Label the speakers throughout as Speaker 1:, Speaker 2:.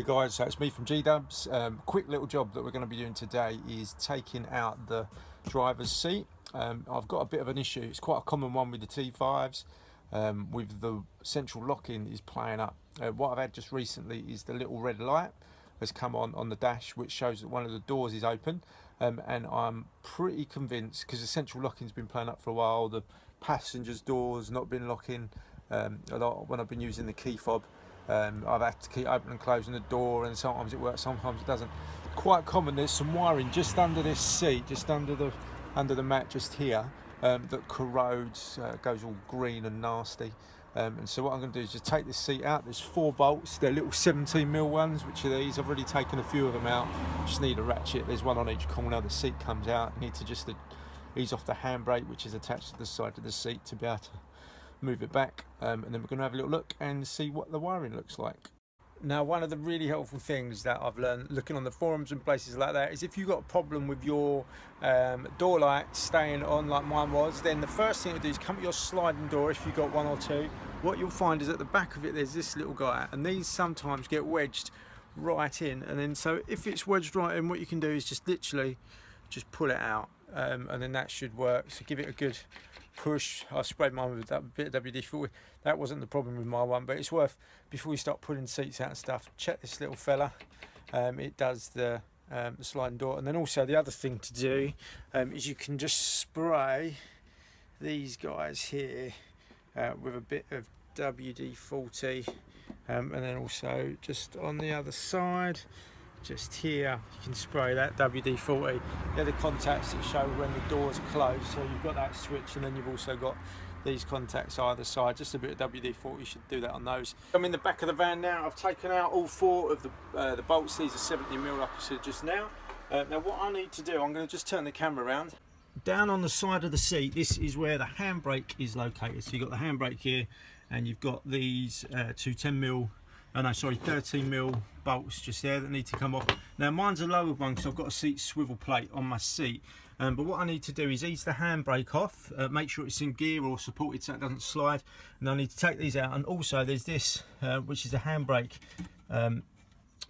Speaker 1: guys, so it's me from G-Dubs. Quick little job that we're going to be doing today is taking out the driver's seat. I've got a bit of an issue. It's quite a common one with the T5s, with the central locking is playing up. What I've had just recently is the little red light has come on the dash, which shows that one of the doors is open, and I'm pretty convinced, because the central locking's been playing up for a while, the passenger's door's not been locking a lot when I've been using the key fob. I've had to keep opening and closing the door, and sometimes it works, sometimes it doesn't. Quite common. There's some wiring just under this seat, just under the mat, just here, that corrodes, goes all green and nasty. And so what I'm going to do is just take this seat out. There's 4 bolts. They're little 17mm ones, which are these. I've already taken a few of them out. Just need a ratchet. There's one on each corner. The seat comes out. I need to just ease off the handbrake, which is attached to the side of the seat, to be able to move it back, and then we're going to have a little look and see what the wiring looks like. Now, one of the really helpful things that I've learned looking on the forums and places like that is if you've got a problem with your door light staying on like mine was, then the first thing to do is come at your sliding door if you've got 1 or 2. What you'll find is at the back of it there's this little guy, and these sometimes get wedged right in, and then so if it's wedged right in, what you can do is just literally just pull it out, and then that should work. So give it a good push. I sprayed mine with a bit of WD-40. That wasn't the problem with my one, but it's worth, before you start pulling seats out and stuff, check this little fella. It does the sliding door. And then also the other thing to do is you can just spray these guys here with a bit of WD-40, and then also just on the other side, just here, you can spray that WD-40. They're the contacts that show when the doors are closed. So you've got that switch, and then you've also got these contacts either side. Just a bit of WD-40, you should do that on those. I'm in the back of the van now. I've taken out all 4 of the bolts. These are 70mm, like I said just now. Now what I need to do, I'm going to just turn the camera around. Down on the side of the seat, this is where the handbrake is located. So you've got the handbrake here, and you've got these 13mm bolts just there that need to come off. Now mine's a lower one because I've got a seat swivel plate on my seat, but what I need to do is ease the handbrake off, make sure it's in gear or supported so it doesn't slide, and I need to take these out. And also there's this which is a handbrake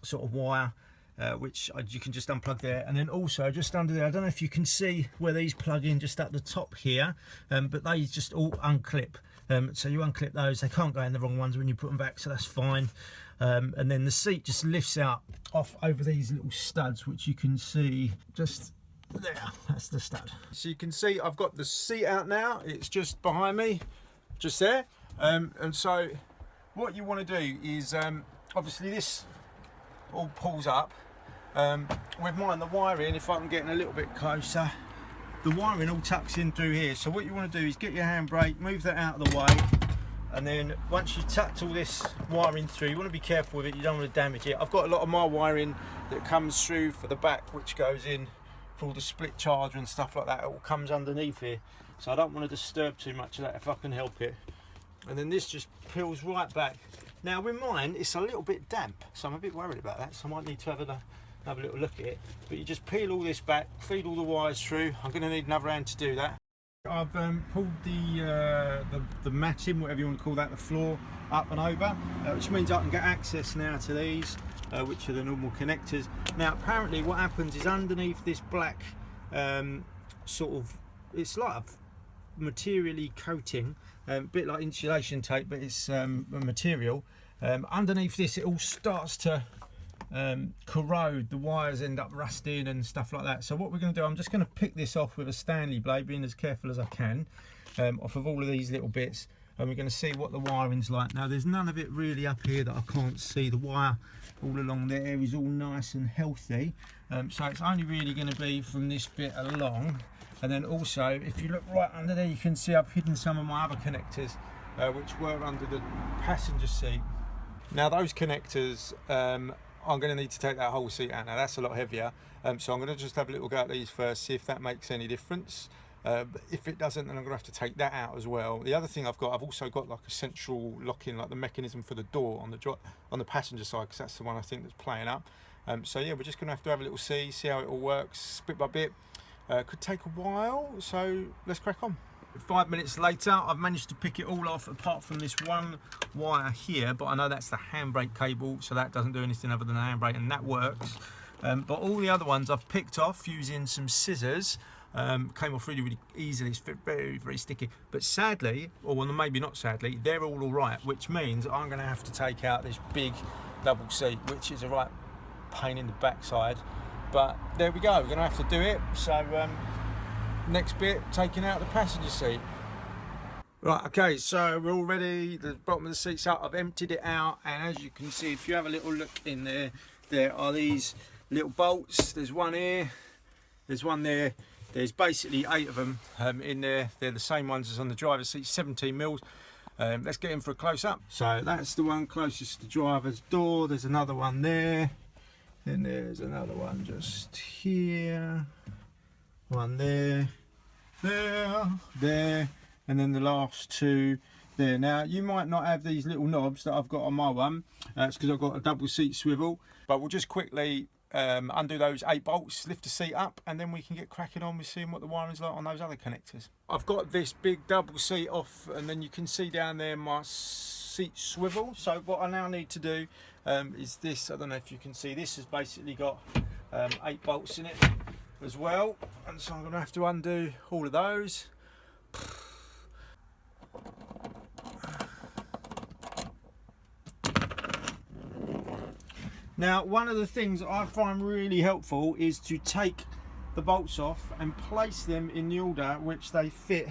Speaker 1: sort of wire, which you can just unplug there, and then also just under there, I don't know if you can see where these plug in just at the top here, but they just all unclip. So you unclip those, they can't go in the wrong ones when you put them back, so that's fine. And then the seat just lifts out off over these little studs, which you can see just there. That's the stud. So you can see I've got the seat out now. It's just behind me, just there. And so what you want to do is, obviously this all pulls up. With mine, the wiring, if I can get in a little bit closer, the wiring all tucks in through here. So what you want to do is get your handbrake, move that out of the way, and then once you've tucked all this wiring through, you want to be careful with it, you don't want to damage it. I've got a lot of my wiring that comes through for the back, which goes in for all the split charger and stuff like that. It all comes underneath here, so I don't want to disturb too much of that if I can help it. And then this just peels right back. Now with mine, it's a little bit damp, so I'm a bit worried about that, so I might need to have a little look at it. But you just peel all this back, feed all the wires through. I'm going to need another hand to do that. I've pulled the matting, whatever you want to call that, the floor up and over, which means I can get access now to these, which are the normal connectors. Now apparently what happens is underneath this black sort of, it's like a materially coating, a bit like insulation tape, but it's a material. Underneath this, it all starts to corrode. The wires end up rusting and stuff like that. So what we're going to do, I'm just going to pick this off with a Stanley blade, being as careful as I can, off of all of these little bits, and we're going to see what the wiring's like. Now there's none of it really up here that I can't see. The wire all along there is all nice and healthy, so it's only really going to be from this bit along. And then also, if you look right under there, you can see I've hidden some of my other connectors, which were under the passenger seat. Now those connectors, I'm going to need to take that whole seat out now. That's a lot heavier, so I'm going to just have a little go at these first, see if that makes any difference. But if it doesn't, then I'm going to have to take that out as well. The other thing I've also got like a central locking, like the mechanism for the door on the passenger side, because that's the one I think that's playing up. So yeah, we're just going to have a little see how it all works, bit by bit. Could take a while, so let's crack on. 5 minutes later, I've managed to pick it all off apart from this one wire here, but I know that's the handbrake cable, so that doesn't do anything other than a handbrake, and that works. But all the other ones I've picked off using some scissors. Came off really, really easily. It's very, very sticky. But sadly, or well, maybe not sadly, they're all right, which means I'm going to have to take out this big double seat, which is a right pain in the backside. But there we go, we're going to have to do it. So next bit, taking out the passenger seat. Right, okay, so we're all ready. The bottom of the seat's up. I've emptied it out, and as you can see, if you have a little look in there, there are these little bolts. There's one here, there's one there. There's basically 8 of them in there. They're the same ones as on the driver's seat, 17 mils. Let's get in for a close-up. So that's the one closest to the driver's door. There's another one there. Then there's another one just here. One there, there, and then the last 2 there. Now, you might not have these little knobs that I've got on my one. It's because I've got a double seat swivel. But we'll just quickly undo those 8 bolts, lift the seat up, and then we can get cracking on with seeing what the wiring's like on those other connectors. I've got this big double seat off, and then you can see down there my seat swivel. So what I now need to do is this. I don't know if you can see, this has basically got 8 bolts in it as well, and so I'm going to have to undo all of those. Now, one of the things I find really helpful is to take the bolts off and place them in the order which they fit,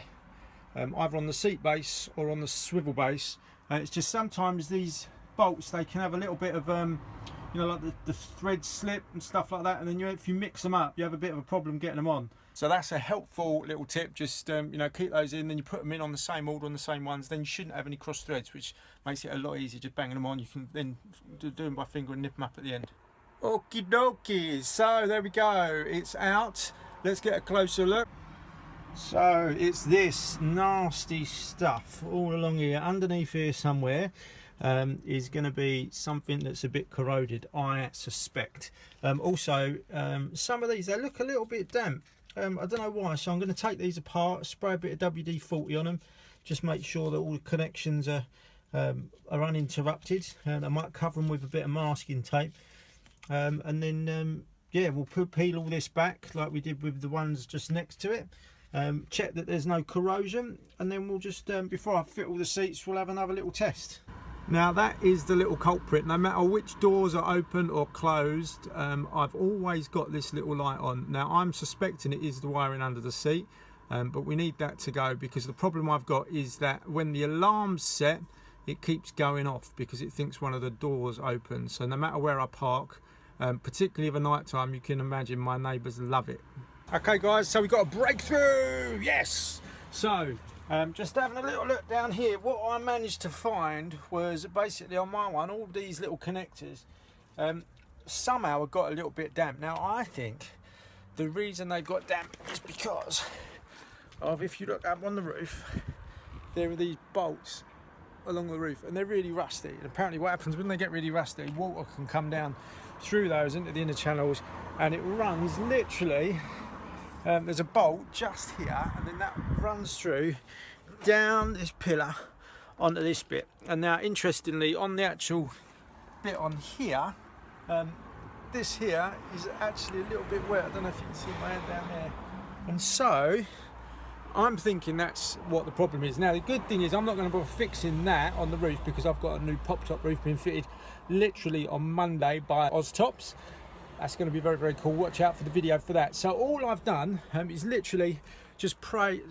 Speaker 1: either on the seat base or on the swivel base. It's just sometimes these bolts, they can have a little bit of you know, like the threads slip and stuff like that, and then if you mix them up, you have a bit of a problem getting them on. So that's a helpful little tip. Just you know, keep those in, then you put them in on the same order, on the same ones, then you shouldn't have any cross threads, which makes it a lot easier just banging them on. You can then do them by finger and nip them up at the end. Okie dokie, so there we go, it's out. Let's get a closer look. So it's this nasty stuff all along here, underneath here somewhere. Is going to be something that's a bit corroded, I suspect. Also, some of these, they look a little bit damp. I don't know why, so I'm going to take these apart, spray a bit of WD-40 on them, just make sure that all the connections are uninterrupted. I might cover them with a bit of masking tape, and then yeah, we'll peel all this back like we did with the ones just next to it. Check that there's no corrosion, and then we'll just before I fit all the seats, we'll have another little test. Now that is the little culprit. No matter which doors are open or closed, I've always got this little light on. Now I'm suspecting it is the wiring under the seat, but we need that to go, because the problem I've got is that when the alarm's set, it keeps going off because it thinks one of the doors open. So no matter where I park, particularly of a night time, you can imagine my neighbours love it. Okay guys, so we got a breakthrough, yes! So, just having a little look down here, what I managed to find was basically on my one, all these little connectors somehow have got a little bit damp. Now I think the reason they've got damp is because of, if you look up on the roof, there are these bolts along the roof and they're really rusty. And apparently what happens when they get really rusty, water can come down through those into the inner channels, and it runs literally, there's a bolt just here, and then that runs through down this pillar onto this bit. And now interestingly, on the actual bit on here, this here is actually a little bit wet. I don't know if you can see my hand down there. And so I'm thinking that's what the problem is. Now the good thing is I'm not going to bother fixing that on the roof, because I've got a new pop top roof being fitted literally on Monday by Oztops. That's going to be very, very cool. Watch out for the video for that. So all I've done is literally just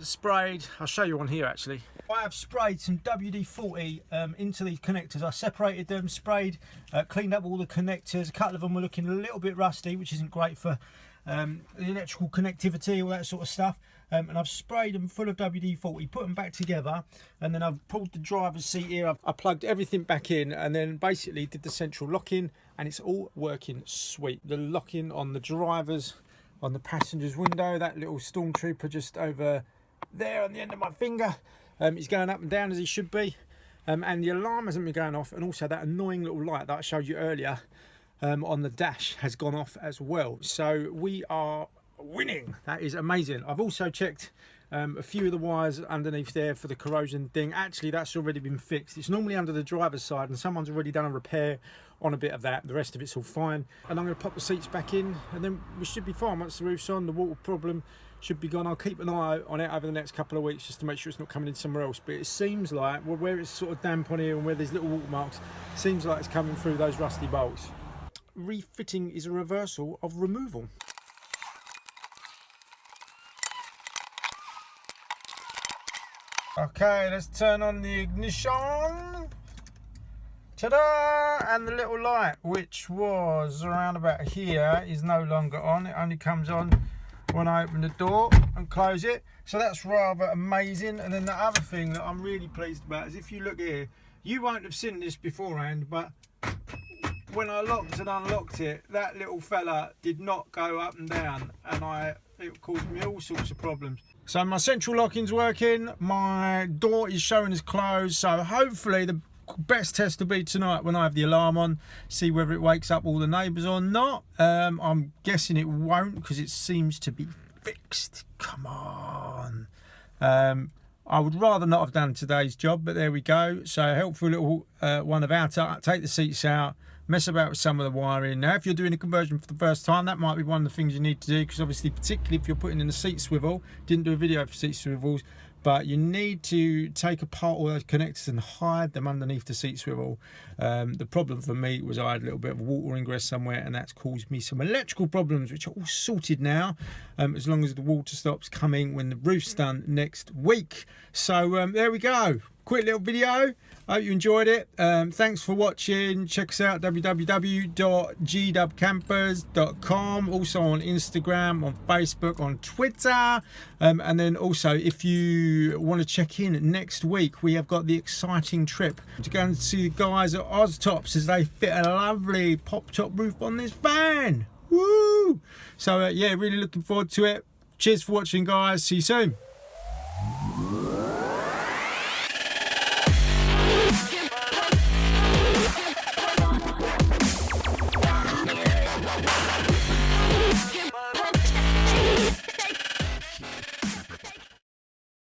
Speaker 1: sprayed, I'll show you on here actually. I have sprayed some WD-40 into these connectors. I separated them, sprayed, cleaned up all the connectors. A couple of them were looking a little bit rusty, which isn't great for the electrical connectivity, all that sort of stuff. And I've sprayed them full of WD-40, put them back together, and then I've pulled the driver's seat here. I plugged everything back in, and then basically did the central lock-in, and it's all working sweet. The lock-in on the driver's, on the passenger's window, that little stormtrooper just over there on the end of my finger, is going up and down as he should be, and the alarm hasn't been going off, and also that annoying little light that I showed you earlier on the dash has gone off as well. So we are winning. That is amazing. I've also checked A few of the wires underneath there for the corrosion thing, actually that's already been fixed. It's normally under the driver's side and someone's already done a repair on a bit of that. The rest of it's all fine. And I'm going to pop the seats back in and then we should be fine. Once the roof's on, the water problem should be gone. I'll keep an eye on it over the next couple of weeks just to make sure it's not coming in somewhere else. But it seems like, well, where it's sort of damp on here and where there's little watermarks, seems like it's coming through those rusty bolts. Refitting is a reversal of removal. Okay, let's turn on the ignition. Ta-da! And the little light, which was around about here, is no longer on. It only comes on when I open the door and close it. So that's rather amazing. And then the other thing that I'm really pleased about is if you look here, you won't have seen this beforehand, but when I locked and unlocked it, that little fella did not go up and down, and it caused me all sorts of problems. So my central locking's working, my door is showing as closed, so hopefully the best test will be tonight when I have the alarm on, see whether it wakes up all the neighbours or not. I'm guessing it won't because it seems to be fixed. Come on. I would rather not have done today's job, but there we go. So a helpful little one about take the seats out, mess about with some of the wiring. Now if you're doing a conversion for the first time, that might be one of the things you need to do, because obviously particularly if you're putting in a seat swivel, didn't do a video for seat swivels, but you need to take apart all those connectors and hide them underneath the seat swivel. The problem for me was I had a little bit of water ingress somewhere, and that's caused me some electrical problems, which are all sorted now, as long as the water stops coming when the roof's done next week. So there we go. Quick little video. I hope you enjoyed it. Thanks for watching. Check us out, www.gwcampers.com. Also on Instagram, on Facebook, on Twitter. And then also, if you want to check in next week, we have got the exciting trip to go and see the guys at Oztops as they fit a lovely pop-top roof on this van. Woo! So yeah, really looking forward to it. Cheers for watching, guys. See you soon.